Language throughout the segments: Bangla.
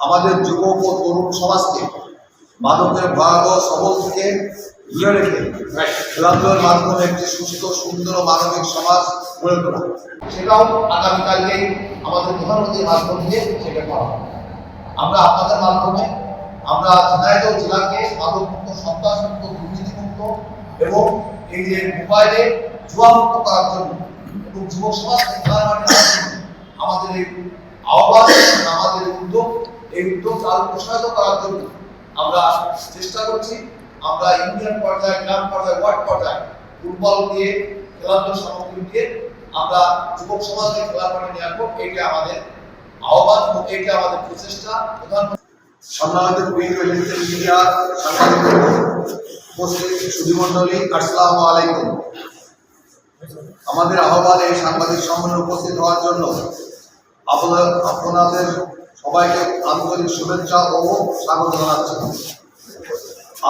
আমাদের যুবক ও তরুণ সমাজকে মাদকের ভয়াবহ সবল থেকে দূরে রেখে খেলাধুলার মাধ্যমে একটি সুস্থ সুন্দর ও মানবিক সমাজ গড়ে তোলা, সেটাও আগামীকালকেই আমাদের প্রধানমন্ত্রীর মাধ্যম দিয়ে সেটা করা হবে। আমরা আপনাদের মাধ্যমে আমরা ঝিনাইদহ জেলাকে মাদকমুক্ত, সন্ত্রাসমুক্ত, দুর্নীতিমুক্ত এবং এই যে মোবাইলে জুয়ামুক্ত করার জন্য এবং যুবক সমাজকে খেলার মাঠে আমাদের এই আহ্বান, আমাদের এই উদ্যোগ আরো প্রসারিত করার জন্য আমরা চেষ্টা করছি। আমরা ইউনিয়ন পর্যায়ে, গ্রাম পর্যায়ে, ওয়ার্ড পর্যায়ে ফুটবল দিয়ে, খেলাধুলা সামগ্রী দিয়ে আমরা যুবক সমাজকে খেলার মাঠে নিয়ে আসবো। এইটা আমাদের আহ্বান এবং এইটা আমাদের প্রচেষ্টা। সম্মানিত মিডিয়া সাংবাদিক উপস্থিত সুধীমণ্ডলী, আসসালামু আলাইকুম। আমাদের আহ্বানে এই সাংবাদিক সম্মেলনে উপস্থিত হওয়ার জন্য আপনাদের সবাইকে আন্তরিক শুভেচ্ছা ও স্বাগত জানাচ্ছি।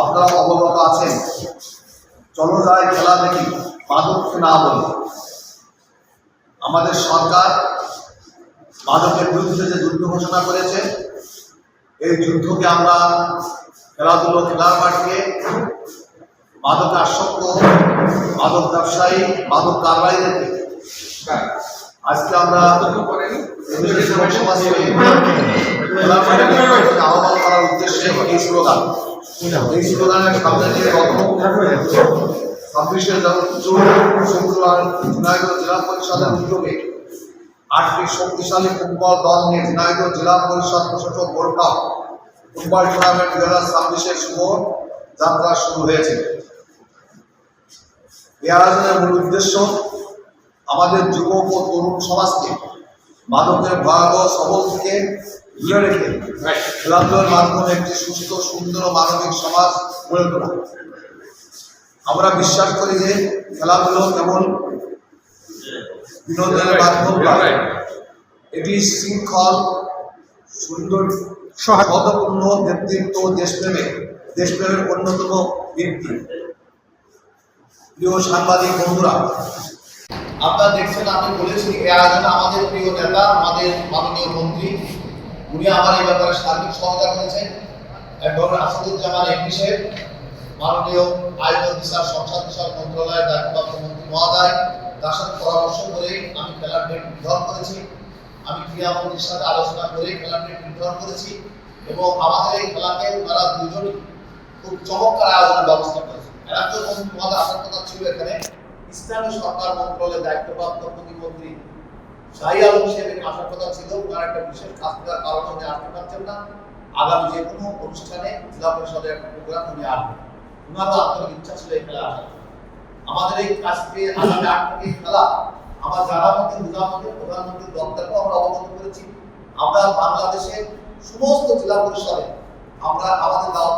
আপনারা অবগত আছেন, চলো যায় খেলা দেখি, মাদককে না বলি। আমাদের সরকার মাদকের বিরুদ্ধে যে যুদ্ধ ঘোষণা করেছে, এই যুদ্ধকে আমরা খেলাধুলো, খেলার মাঠকে মাদকে আসক্ত, মাদক ব্যবসায়ী, মাদক কারবারিদেরকে আজকে আমরা আহ্বান করার উদ্দেশ্যে এই স্লোগানের সামনে দিয়ে গত 26শে জুন শুক্রবার ঝিনাইদহ জেলা পরিষদের উদ্যোগে 8টি শক্তিশালী ফুটবল দল নিয়ে ঝিনাইদহ জেলা পরিষদ প্রশাসক গোল্ড কাপ ফুটবল টুর্নামেন্ট 2026-এর শুভ যাত্রা শুরু হয়েছে। এই আয়োজনের মূল উদ্দেশ্য আমাদের যুবক ও তরুণ সমাজকে মাদকের ভয়াবহ সবল থেকে দূরে রেখে খেলাধুলার মাধ্যমে একটি সুস্থ সুন্দর ও মানবিক সমাজ গড়ে তোলা। আমরা বিশ্বাস করি যে খেলাধুলো কেবল বিনোদনের মাধ্যম নয়, এটি শৃঙ্খল, সুন্দর, সহযোগপূর্ণ নেতৃত্ব, দেশপ্রেমের অন্যতম ভিত্তি। প্রিয় সাংবাদিক বন্ধুরা, আপনারা দেখছেন, আমি বলেছি এই আয়োজনে আমাদের প্রিয় নেতা, আমাদের মাননীয় মন্ত্রী, উনি আমার এই ব্যাপারে সার্বিক সহায়তা করেছেন। ডক্টর আসাদুজ্জামান এমপি সাহেব, মাননীয় আইন ও বিচার সংসদ বিষয়ক মন্ত্রণালয়ের দায়িত্বপ্রাপ্ত মন্ত্রী মহোদয়, তার সাথে পরামর্শ করে আমি খেলার ডেট নির্ধারণ করেছি। আমি ক্রীড়ামন্ত্রীর সাথে আলোচনা করে খেলার ডেট নির্ধারণ করেছি এবং আমাদের এই খেলাকে তারা দুজনই খুব চমৎকার আয়োজনের ব্যবস্থা করেছে। একজন মন্ত্রী মহোদয় আসার কথা ছিল এখানে, ইসলামী সরকার মন্ত্রণালয়ের দায়িত্বপ্রাপ্ত প্রতিমন্ত্রী শাহী আলম সাহেবের আসার কথা ছিল। তার একটা বিশেষ কাজ থাকার কারণে উনি আসতে পারছেন না। আগামী যে কোনো অনুষ্ঠানে জেলা পরিষদের একটা প্রোগ্রাম উনি আসবেন। ওনারও আন্তরিক ইচ্ছা ছিল এই খেলা আসার। আমাদের এই আজকে আগামী 8 তারিখে খেলা আমার জানা মতে, বোঝা মতে প্রধানমন্ত্রীর দপ্তরকেও আমরা অবগত করেছি। আমরা বাংলাদেশের সমস্ত জেলা পরিষদে আমরা আমাদের দাওয়াত